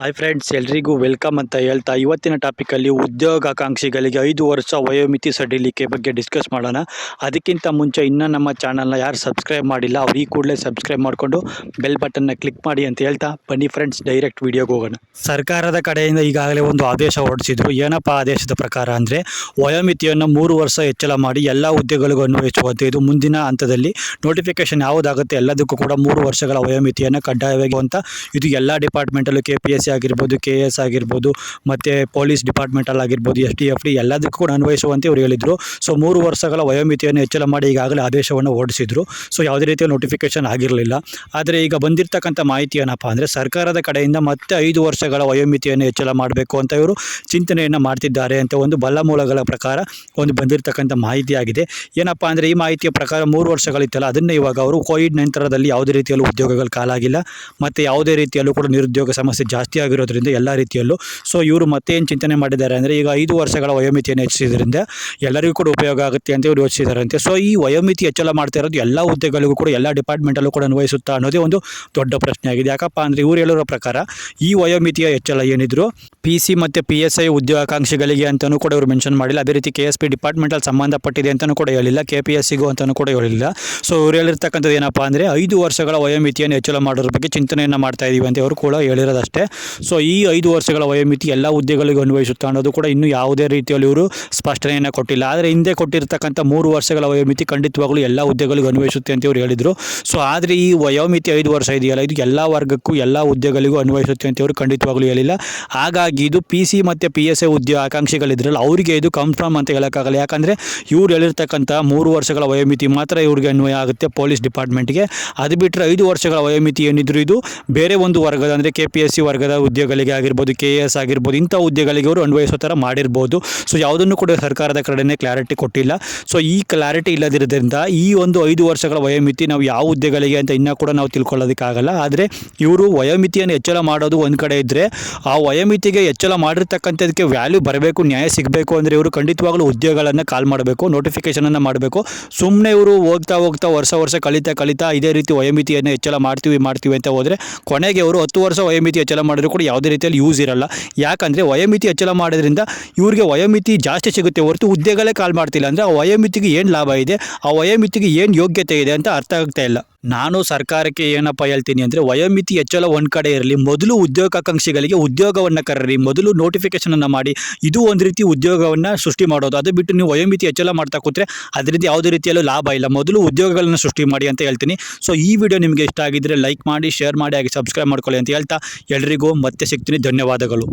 Hi friends, ಎಲ್ರಿಗೂ welcome ಅಂತ ಹೇಳ್ತಾ ಇವತ್ತಿನ ಟಾಪಿಕಲ್ಲಿ ಉದ್ಯೋಗಾಕಾಂಕ್ಷಿಗಳಿಗೆ 5 ವರ್ಷ ವಯೋಮಿತಿ ಸಡಿಲಿಕೆ ಬಗ್ಗೆ ಡಿಸ್ಕಸ್ ಮಾಡೋಣ. ಅದಕ್ಕಿಂತ ಮುಂಚೆ ಇನ್ನೂ ನಮ್ಮ ಚಾನಲ್ನ ಯಾರು ಸಬ್ಸ್ಕ್ರೈಬ್ ಮಾಡಿಲ್ಲ ಅವ್ರು ಈ ಕೂಡಲೇ ಸಬ್ಸ್ಕ್ರೈಬ್ ಮಾಡಿಕೊಂಡು ಬೆಲ್ ಬಟನ್ನ ಕ್ಲಿಕ್ ಮಾಡಿ ಅಂತ ಹೇಳ್ತಾ ಬನ್ನಿ ಫ್ರೆಂಡ್ಸ್, ಡೈರೆಕ್ಟ್ ವಿಡಿಯೋಗೆ ಹೋಗೋಣ. ಸರ್ಕಾರದ ಕಡೆಯಿಂದ ಈಗಾಗಲೇ ಒಂದು ಆದೇಶ ಹೊರಡಿಸಿದ್ರು. ಏನಪ್ಪ ಆದೇಶದ ಪ್ರಕಾರ ಅಂದರೆ ವಯೋಮಿತಿಯನ್ನು 3 ವರ್ಷ ಹೆಚ್ಚಳ ಮಾಡಿ ಎಲ್ಲ ಹುದ್ದೆಗಳಿಗೂ ಅನ್ವಯಿಸುವಂತೆ. ಇದು ಮುಂದಿನ ಹಂತದಲ್ಲಿ ನೋಟಿಫಿಕೇಶನ್ ಯಾವುದಾಗುತ್ತೆ ಎಲ್ಲದಕ್ಕೂ ಕೂಡ 3 ವರ್ಷಗಳ ವಯೋಮಿತಿಯನ್ನು ಕಡ್ಡಾಯವಾಗಿ ಅಂತ ಇದು ಎಲ್ಲ ಡಿಪಾರ್ಟ್ಮೆಂಟಲ್ಲೂ KPSC ಆಗಿರ್ಬೋದು, KS ಆಗಿರ್ಬೋದು, ಮತ್ತು ಪೊಲೀಸ್ ಡಿಪಾರ್ಟ್ಮೆಂಟಲ್ಲಿ ಆಗಿರ್ಬೋದು, STFD ಎಲ್ಲದಕ್ಕೂ ಕೂಡ ಅನ್ವಯಿಸುವಂತೆ ಇವರು ಹೇಳಿದರು. ಸೊ 3 ವರ್ಷಗಳ ವಯೋಮಿತಿಯನ್ನು ಹೆಚ್ಚಳ ಮಾಡಿ ಈಗಾಗಲೇ ಆದೇಶವನ್ನು ಹೊರಡಿಸಿದ್ರು. ಸೊ ಯಾವುದೇ ರೀತಿಯ ನೋಟಿಫಿಕೇಶನ್ ಆಗಿರಲಿಲ್ಲ. ಆದರೆ ಈಗ ಬಂದಿರತಕ್ಕಂಥ ಮಾಹಿತಿ ಏನಪ್ಪ ಅಂದರೆ ಸರ್ಕಾರದ ಕಡೆಯಿಂದ ಮತ್ತೆ 5 ವರ್ಷಗಳ ವಯೋಮಿತಿಯನ್ನು ಹೆಚ್ಚಳ ಮಾಡಬೇಕು ಅಂತ ಇವರು ಚಿಂತನೆಯನ್ನು ಮಾಡ್ತಿದ್ದಾರೆ ಅಂತ ಒಂದು ಬಲ್ಲ ಮೂಲಗಳ ಪ್ರಕಾರ ಒಂದು ಬಂದಿರತಕ್ಕಂಥ ಮಾಹಿತಿ ಆಗಿದೆ. ಏನಪ್ಪ ಅಂದರೆ ಈ ಮಾಹಿತಿಯ ಪ್ರಕಾರ 3 ವರ್ಷಗಳಿತ್ತಲ್ಲ, ಅದನ್ನೇ ಇವಾಗ ಅವರು ಕೋವಿಡ್ ನಂತರದಲ್ಲಿ ಯಾವುದೇ ರೀತಿಯಲ್ಲೂ ಉದ್ಯೋಗಗಳು ಕಾಲಾಗಿಲ್ಲ ಮತ್ತು ಯಾವುದೇ ರೀತಿಯಲ್ಲೂ ಕೂಡ ನಿರುದ್ಯೋಗ ಸಮಸ್ಯೆ ಜಾಸ್ತಿ ಆಗಿರೋದ್ರಿಂದ ಎಲ್ಲ ರೀತಿಯಲ್ಲೂ ಸೊ ಇವರು ಮತ್ತೆ ಏನು ಚಿಂತನೆ ಮಾಡಿದ್ದಾರೆ ಅಂದರೆ ಈಗ 5 ವರ್ಷಗಳ ವಯೋಮಿತಿಯನ್ನು ಹೆಚ್ಚಿಸಿದ್ರಿಂದ ಎಲ್ಲರಿಗೂ ಕೂಡ ಉಪಯೋಗ ಆಗುತ್ತೆ ಅಂತ ಇವರು ಯೋಚಿಸಿದ್ದಾರಂತೆ. ಸೊ ಈ ವಯೋಮಿತಿ ಹೆಚ್ಚಳ ಮಾಡ್ತಾ ಇರೋದು ಎಲ್ಲ ಹುದ್ದೆಗಳಿಗೂ ಕೂಡ ಎಲ್ಲ ಡಿಪಾರ್ಟ್ಮೆಂಟಲ್ಲೂ ಕೂಡ ಅನ್ವಯಿಸುತ್ತಾ ಅನ್ನೋದೇ ಒಂದು ದೊಡ್ಡ ಪ್ರಶ್ನೆ ಆಗಿದೆ. ಯಾಕಪ್ಪ ಅಂದರೆ ಇವರು ಹೇಳಿರೋ ಪ್ರಕಾರ ಈ ವಯೋಮಿತಿಯ ಹೆಚ್ಚಳ ಏನಿದ್ರು PC ಮತ್ತು PSI ಉದ್ಯೋಗಾಕಾಂಕ್ಷಿಗಳಿಗೆ ಅಂತಲೂ ಕೂಡ ಇವರು ಮೆನ್ಷನ್ ಮಾಡಿಲ್ಲ. ಅದೇ ರೀತಿ KSP ಡಿಪಾರ್ಟ್ಮೆಂಟಲ್ಲಿ ಸಂಬಂಧಪಟ್ಟಿದೆ ಅಂತಲೂ ಕೂಡ ಹೇಳಿಲ್ಲ, KPSCಗೂ ಅಂತಲೂ ಕೂಡ ಹೇಳಿಲ್ಲ. ಸೊ ಇವರು ಹೇಳಿರ್ತಕ್ಕಂಥದ್ದು ಏನಪ್ಪ ಅಂದರೆ 5 ವರ್ಷಗಳ ವಯೋಮಿತಿಯನ್ನು ಹೆಚ್ಚಳ ಮಾಡೋದ್ರ ಬಗ್ಗೆ ಚಿಂತನೆಯನ್ನು ಮಾಡ್ತಾ ಇದ್ದೀವಿ ಅಂತ ಅವರು ಕೂಡ ಹೇಳಿರೋದಷ್ಟೇ. ಸೊ ಈ 5 ವರ್ಷಗಳ ವಯೋಮಿತಿ ಎಲ್ಲ ಹುದ್ದೆಗಳಿಗೂ ಅನ್ವಯಿಸುತ್ತಾ ಅನ್ನೋದು ಕೂಡ ಇನ್ನೂ ಯಾವುದೇ ರೀತಿಯಲ್ಲಿ ಇವರು ಸ್ಪಷ್ಟನೆಯನ್ನು ಕೊಟ್ಟಿಲ್ಲ. ಆದರೆ ಹಿಂದೆ ಕೊಟ್ಟಿರ್ತಕ್ಕಂಥ 3 ವರ್ಷಗಳ ವಯೋಮಿತಿ ಖಂಡಿತವಾಗಲೂ ಎಲ್ಲ ಹುದ್ದೆಗಳಿಗೂ ಅನ್ವಯಿಸುತ್ತೆ ಅಂತ ಇವರು ಹೇಳಿದರು. ಸೊ ಆದರೆ ಈ ವಯೋಮಿತಿ 5 ವರ್ಷ ಇದೆಯಲ್ಲ, ಇದು ಎಲ್ಲ ವರ್ಗಕ್ಕೂ ಎಲ್ಲ ಹುದ್ದೆಗಳಿಗೂ ಅನ್ವಯಿಸುತ್ತೆ ಅಂತ ಇವರು ಖಂಡಿತವಾಗಲೂ ಹೇಳಿಲ್ಲ. ಹಾಗಾಗಿ ಇದು PC ಮತ್ತು PSI ಆಕಾಂಕ್ಷಿಗಳಿದ್ರಲ್ಲ ಅವರಿಗೆ ಇದು ಕನ್ಫರ್ಮ್ ಅಂತ ಹೇಳೋಕ್ಕಾಗಲ್ಲ. ಯಾಕಂದರೆ ಇವ್ರು ಹೇಳಿರ್ತಕ್ಕಂಥ 3 ವರ್ಷಗಳ ವಯೋಮಿತಿ ಮಾತ್ರ ಇವ್ರಿಗೆ ಅನ್ವಯ ಆಗುತ್ತೆ ಪೊಲೀಸ್ ಡಿಪಾರ್ಟ್ಮೆಂಟ್ಗೆ. ಅದು ಬಿಟ್ಟರೆ 5 ವರ್ಷಗಳ ವಯೋಮಿತಿ ಏನಿದ್ರು ಇದು ಬೇರೆ ಒಂದು ವರ್ಗದ ಅಂದರೆ KPSC ವರ್ಗದ ಉದ್ಯೋಗಗಳಿಗೆ ಆಗಿರ್ಬೋದು, KS ಆಗಿರ್ಬೋದು, ಇಂಥ ಹುದ್ದೆಗಳಿಗೆ ಅವರು ಅನ್ವಯಿಸೋ ಥರ ಮಾಡಿರ್ಬೋದು. ಸೊ ಯಾವುದನ್ನು ಕೂಡ ಸರ್ಕಾರದ ಕಡೆಯೇ ಕ್ಲಾರಿಟಿ ಕೊಟ್ಟಿಲ್ಲ. ಸೊ ಈ ಕ್ಲಾರಿಟಿ ಇಲ್ಲದಿರೋದ್ರಿಂದ ಈ ಒಂದು 5 ವರ್ಷಗಳ ವಯೋಮಿತಿ ನಾವು ಯಾವ ಹುದ್ದೆಗಳಿಗೆ ಅಂತ ಇನ್ನೂ ಕೂಡ ನಾವು ತಿಳ್ಕೊಳ್ಳೋದಕ್ಕಾಗಲ್ಲ. ಆದರೆ ಇವರು ವಯೋಮಿತಿಯನ್ನು ಹೆಚ್ಚಳ ಮಾಡೋದು ಒಂದು ಕಡೆ ಇದ್ದರೆ, ಆ ವಯೋಮಿತಿಗೆ ಹೆಚ್ಚಳ ಮಾಡಿರ್ತಕ್ಕಂಥದಕ್ಕೆ ವ್ಯಾಲ್ಯೂ ಬರಬೇಕು, ನ್ಯಾಯ ಸಿಗಬೇಕು ಅಂದರೆ ಇವರು ಖಂಡಿತವಾಗಲೂ ಉದ್ಯೋಗಗಳನ್ನು ಕಾಲ್ ಮಾಡಬೇಕು, ನೋಟಿಫಿಕೇಷನನ್ನು ಮಾಡಬೇಕು. ಸುಮ್ಮನೆ ಇವರು ಹೋಗ್ತಾ ವರ್ಷ ಕಲಿತಾ ಇದೇ ರೀತಿ ವಯೋಮಿತಿಯನ್ನು ಹೆಚ್ಚಳ ಮಾಡ್ತೀವಿ ಅಂತ ಹೋದರೆ ಕೊನೆಗೆ ಅವರು 10 ವರ್ಷ ವಯೋಮಿತಿ ಹೆಚ್ಚಳ ಮಾಡಿದ್ರು ಕೂಡ ಯಾವುದೇ ರೀತಿಯಲ್ಲಿ ಯೂಸ್ ಇರಲ್ಲ. ಯಾಕಂದರೆ ವಯೋಮಿತಿ ಹೆಚ್ಚಳ ಮಾಡೋದ್ರಿಂದ ಇವರಿಗೆ ವಯೋಮಿತಿ ಜಾಸ್ತಿ ಸಿಗುತ್ತೆ ಹೊರತು ಹುದ್ದೆಗಳೇ ಕಾಲ್ ಮಾಡ್ತಿಲ್ಲ. ಅಂದರೆ ಆ ವಯೋಮಿತಿಗೆ ಏನು ಲಾಭ ಇದೆ, ಆ ವಯೋಮಿತಿಗೆ ಏನು ಯೋಗ್ಯತೆ ಇದೆ ಅಂತ ಅರ್ಥ ಆಗ್ತಾ ಇಲ್ಲ. ನಾನು ಸರ್ಕಾರಕ್ಕೆ ಏನಪ್ಪ ಹೇಳ್ತೀನಿ ಅಂದರೆ ವಯೋಮಿತಿ ಹೆಚ್ಚಳ ಒಂದು ಕಡೆ ಇರಲಿ, ಮೊದಲು ಉದ್ಯೋಗಾಕಾಂಕ್ಷಿಗಳಿಗೆ ಉದ್ಯೋಗವನ್ನು ಕರ್ರಿ, ಮೊದಲು ನೋಟಿಫಿಕೇಷನನ್ನು ಮಾಡಿ. ಇದು ಒಂದು ರೀತಿ ಉದ್ಯೋಗವನ್ನು ಸೃಷ್ಟಿ ಮಾಡೋದು. ಅದು ಬಿಟ್ಟು ನೀವು ವಯೋಮಿತಿ ಹೆಚ್ಚಳ ಮಾಡ್ತಾ ಕೂತ್ರೆ ಅದರಿಂದ ಯಾವುದೇ ರೀತಿಯಲ್ಲೂ ಲಾಭ ಇಲ್ಲ. ಮೊದಲು ಉದ್ಯೋಗಗಳನ್ನು ಸೃಷ್ಟಿ ಮಾಡಿ ಅಂತ ಹೇಳ್ತೀನಿ. ಸೊ ಈ ವಿಡಿಯೋ ನಿಮಗೆ ಇಷ್ಟ ಆಗಿದ್ದರೆ ಲೈಕ್ ಮಾಡಿ, ಶೇರ್ ಮಾಡಿ, ಹಾಗೆ ಸಬ್ಸ್ಕ್ರೈಬ್ ಮಾಡ್ಕೊಳ್ಳಿ ಅಂತ ಹೇಳ್ತಾ ಎಲ್ರಿಗೂ ಮತ್ತೆ ಸಿಗ್ತೀನಿ. ಧನ್ಯವಾದಗಳು.